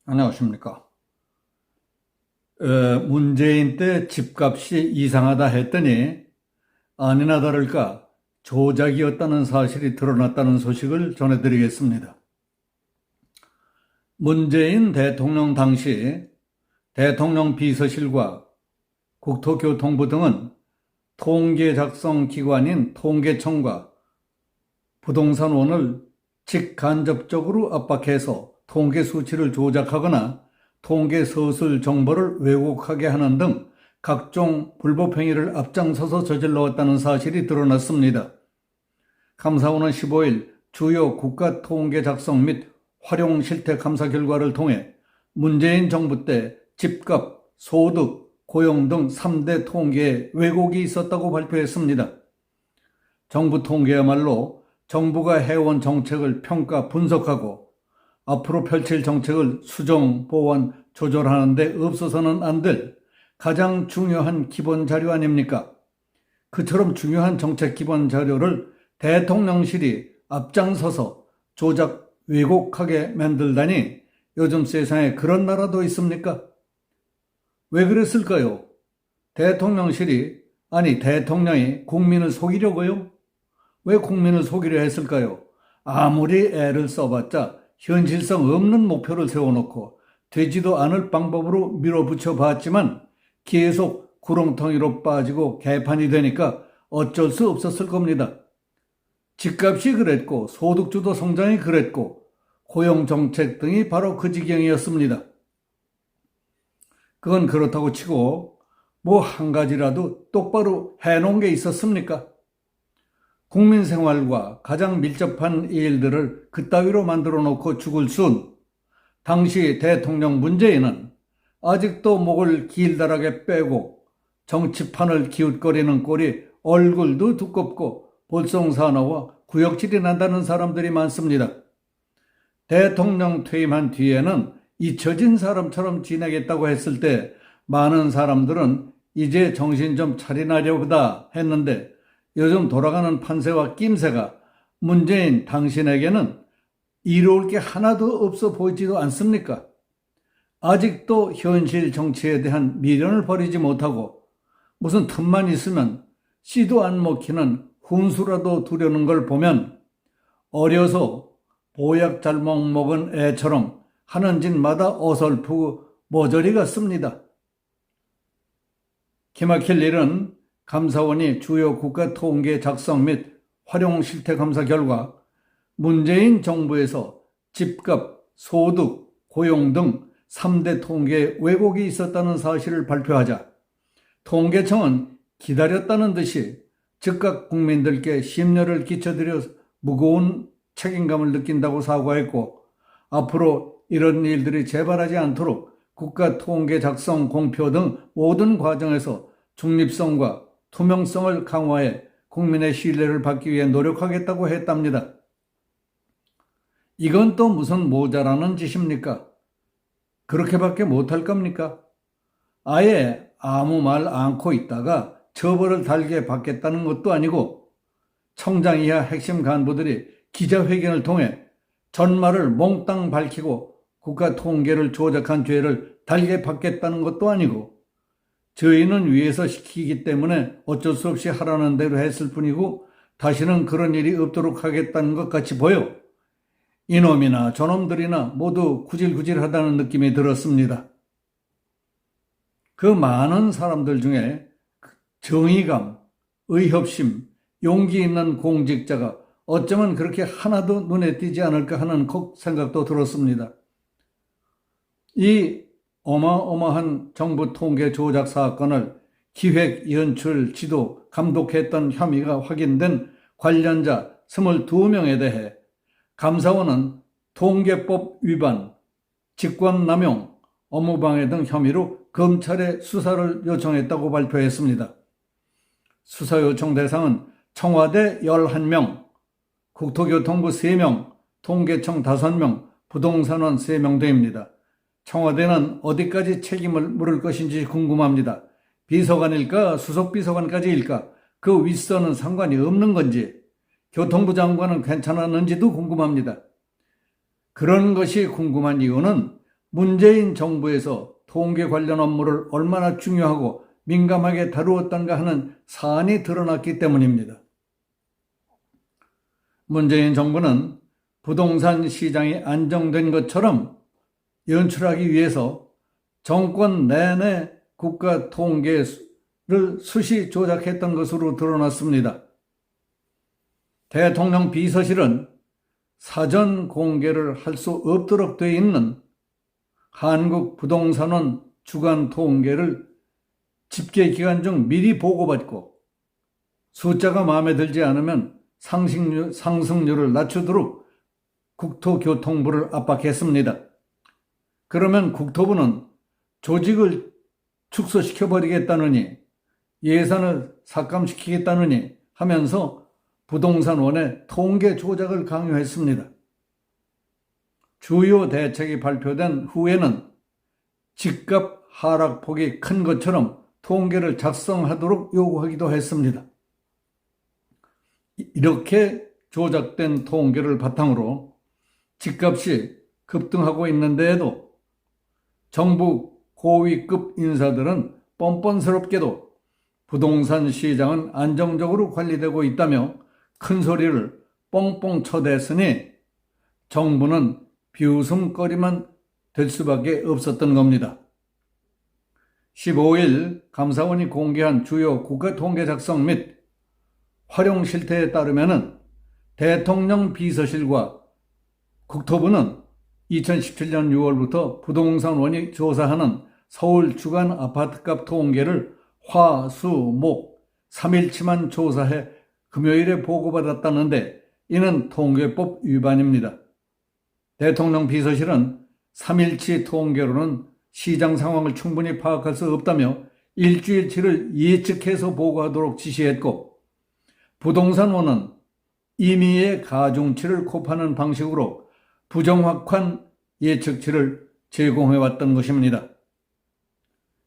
안녕하십니까. 문재인 때 집값이 이상하다 했더니 아니나 다를까 조작이었다는 사실이 드러났다는 소식을 전해드리겠습니다. 문재인 대통령 당시 대통령 비서실과 국토교통부 등은 통계 작성 기관인 통계청과 부동산원을 직간접적으로 압박해서 통계 수치를 조작하거나 통계 서술 정보를 왜곡하게 하는 등 각종 불법 행위를 앞장서서 저질러왔다는 사실이 드러났습니다. 감사원은 15일 주요 국가 통계 작성 및 활용 실태 감사 결과를 통해 문재인 정부 때 집값, 소득, 고용 등 3대 통계에 왜곡이 있었다고 발표했습니다. 정부 통계야말로 정부가 해온 정책을 평가 분석하고 앞으로 펼칠 정책을 수정, 보완, 조절하는 데 없어서는 안 될 가장 중요한 기본 자료 아닙니까? 그처럼 중요한 정책 기본 자료를 대통령실이 앞장서서 조작, 왜곡하게 만들다니 요즘 세상에 그런 나라도 있습니까? 왜 그랬을까요? 대통령실이, 아니 대통령이 국민을 속이려고요? 왜 국민을 속이려 했을까요? 아무리 애를 써봤자 현실성 없는 목표를 세워놓고 되지도 않을 방법으로 밀어붙여 봤지만 계속 구렁텅이로 빠지고 개판이 되니까 어쩔 수 없었을 겁니다. 집값이 그랬고 소득주도 성장이 그랬고 고용정책 등이 바로 그 지경이었습니다. 그건 그렇다고 치고 뭐 한 가지라도 똑바로 해놓은 게 있었습니까? 국민 생활과 가장 밀접한 일들을 그따위로 만들어 놓고 죽을 순 당시 대통령 문재인은 아직도 목을 길다랗게 빼고 정치판을 기웃거리는 꼴이 얼굴도 두껍고 볼썽사나와 구역질이 난다는 사람들이 많습니다. 대통령 퇴임한 뒤에는 잊혀진 사람처럼 지내겠다고 했을 때 많은 사람들은 이제 정신 좀 차리나려 보다 했는데 요즘 돌아가는 판세와 낌새가 문재인 당신에게는 이로울 게 하나도 없어 보이지도 않습니까? 아직도 현실 정치에 대한 미련을 버리지 못하고 무슨 틈만 있으면 씨도 안 먹히는 훈수라도 두려는 걸 보면 어려서 보약 잘못 먹은 애처럼 하는 짓마다 어설프고 모조리 같습니다. 기막힐 일은 감사원이 주요 국가 통계 작성 및 활용 실태 감사 결과 문재인 정부에서 집값, 소득, 고용 등 3대 통계에 왜곡이 있었다는 사실을 발표하자 통계청은 기다렸다는 듯이 즉각 국민들께 심려를 끼쳐드려 무거운 책임감을 느낀다고 사과했고 앞으로 이런 일들이 재발하지 않도록 국가 통계 작성 공표 등 모든 과정에서 중립성과 투명성을 강화해 국민의 신뢰를 받기 위해 노력하겠다고 했답니다. 이건 또 무슨 모자라는 짓입니까? 그렇게밖에 못할 겁니까? 아예 아무 말 않고 있다가 처벌을 달게 받겠다는 것도 아니고 청장 이하 핵심 간부들이 기자회견을 통해 전말을 몽땅 밝히고 국가 통계를 조작한 죄를 달게 받겠다는 것도 아니고 저희는 위에서 시키기 때문에 어쩔 수 없이 하라는 대로 했을 뿐이고 다시는 그런 일이 없도록 하겠다는 것 같이 보여 이놈이나 저놈들이나 모두 구질구질하다는 느낌이 들었습니다. 그 많은 사람들 중에 정의감, 의협심, 용기 있는 공직자가 어쩌면 그렇게 하나도 눈에 띄지 않을까 하는 생각도 들었습니다. 이 어마어마한 정부 통계 조작 사건을 기획, 연출, 지도, 감독했던 혐의가 확인된 관련자 22명에 대해 감사원은 통계법 위반, 직권남용, 업무방해 등 혐의로 검찰에 수사를 요청했다고 발표했습니다. 수사 요청 대상은 청와대 11명, 국토교통부 3명, 통계청 5명, 부동산원 3명 등입니다. 청와대는 어디까지 책임을 물을 것인지 궁금합니다. 비서관일까 수석비서관까지일까 그 윗선은 상관이 없는 건지 교통부 장관은 괜찮았는지도 궁금합니다. 그런 것이 궁금한 이유는 문재인 정부에서 통계 관련 업무를 얼마나 중요하고 민감하게 다루었던가 하는 사안이 드러났기 때문입니다. 문재인 정부는 부동산 시장이 안정된 것처럼 연출하기 위해서 정권 내내 국가 통계를 수시 조작했던 것으로 드러났습니다. 대통령 비서실은 사전 공개를 할 수 없도록 되어 있는 한국부동산원 주간 통계를 집계 기간 중 미리 보고받고 숫자가 마음에 들지 않으면 상승률을 낮추도록 국토교통부를 압박했습니다. 그러면 국토부는 조직을 축소시켜버리겠다느니 예산을 삭감시키겠다느니 하면서 부동산원의 통계 조작을 강요했습니다. 주요 대책이 발표된 후에는 집값 하락폭이 큰 것처럼 통계를 작성하도록 요구하기도 했습니다. 이렇게 조작된 통계를 바탕으로 집값이 급등하고 있는데에도 정부 고위급 인사들은 뻔뻔스럽게도 부동산 시장은 안정적으로 관리되고 있다며 큰 소리를 뻥뻥 쳐댔으니 정부는 비웃음거리만 될 수밖에 없었던 겁니다. 15일 감사원이 공개한 주요 국가통계 작성 및 활용 실태에 따르면 대통령 비서실과 국토부는 2017년 6월부터 부동산원이 조사하는 서울 주간 아파트값 통계를 화, 수, 목 3일치만 조사해 금요일에 보고받았다는데 이는 통계법 위반입니다. 대통령 비서실은 3일치 통계로는 시장 상황을 충분히 파악할 수 없다며 일주일치를 예측해서 보고하도록 지시했고 부동산원은 임의의 가중치를 곱하는 방식으로 부정확한 예측치를 제공해왔던 것입니다.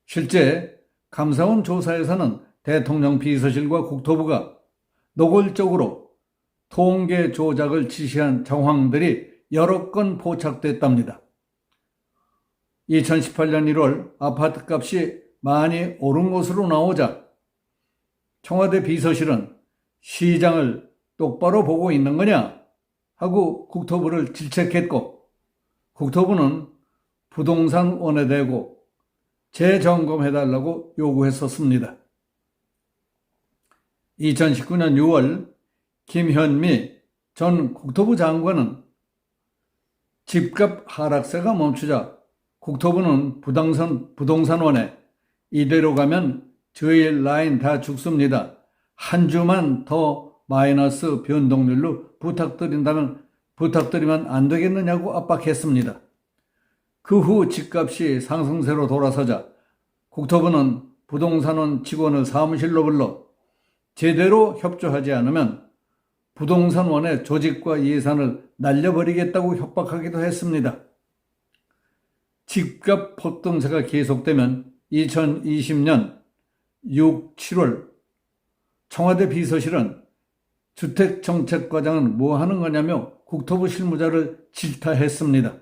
실제 감사원 조사에서는 대통령 비서실과 국토부가 노골적으로 통계 조작을 지시한 정황들이 여러 건 포착됐답니다. 2018년 1월 아파트값이 많이 오른 것으로 나오자 청와대 비서실은 시장을 똑바로 보고 있는 거냐 하고 국토부를 질책했고 국토부는 부동산원에 대고 재점검해달라고 요구했었습니다. 2019년 6월 김현미 전 국토부 장관은 집값 하락세가 멈추자 국토부는 부동산원에 이대로 가면 저희 라인 다 죽습니다. 한 주만 더 마이너스 변동률로 부탁드리면 안 되겠느냐고 압박했습니다. 그 후 집값이 상승세로 돌아서자 국토부는 부동산원 직원을 사무실로 불러 제대로 협조하지 않으면 부동산원의 조직과 예산을 날려버리겠다고 협박하기도 했습니다. 집값 폭등세가 계속되면 2020년 6, 7월 청와대 비서실은 주택정책과장은 뭐 하는 거냐며 국토부 실무자를 질타했습니다.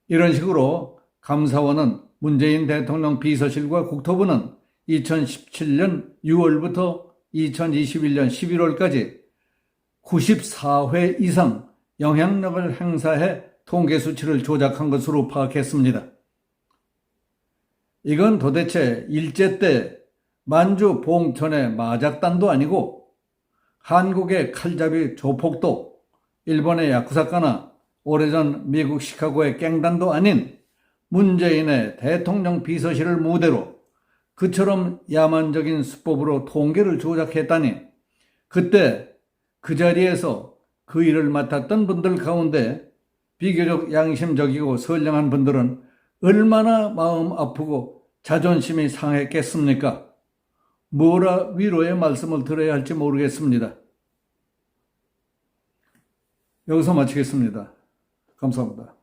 이런 식으로 감사원은 문재인 대통령 비서실과 국토부는 2017년 6월부터 2021년 11월까지 94회 이상 영향력을 행사해 통계 수치를 조작한 것으로 파악했습니다. 이건 도대체 일제 때 만주 봉천의 마작단도 아니고 한국의 칼잡이 조폭도 일본의 야쿠사카나 오래전 미국 시카고의 갱단도 아닌 문재인의 대통령 비서실을 무대로 그처럼 야만적인 수법으로 통계를 조작했다니 그때 그 자리에서 그 일을 맡았던 분들 가운데 비교적 양심적이고 선량한 분들은 얼마나 마음 아프고 자존심이 상했겠습니까? 뭐라 위로의 말씀을 드려야 할지 모르겠습니다. 여기서 마치겠습니다. 감사합니다.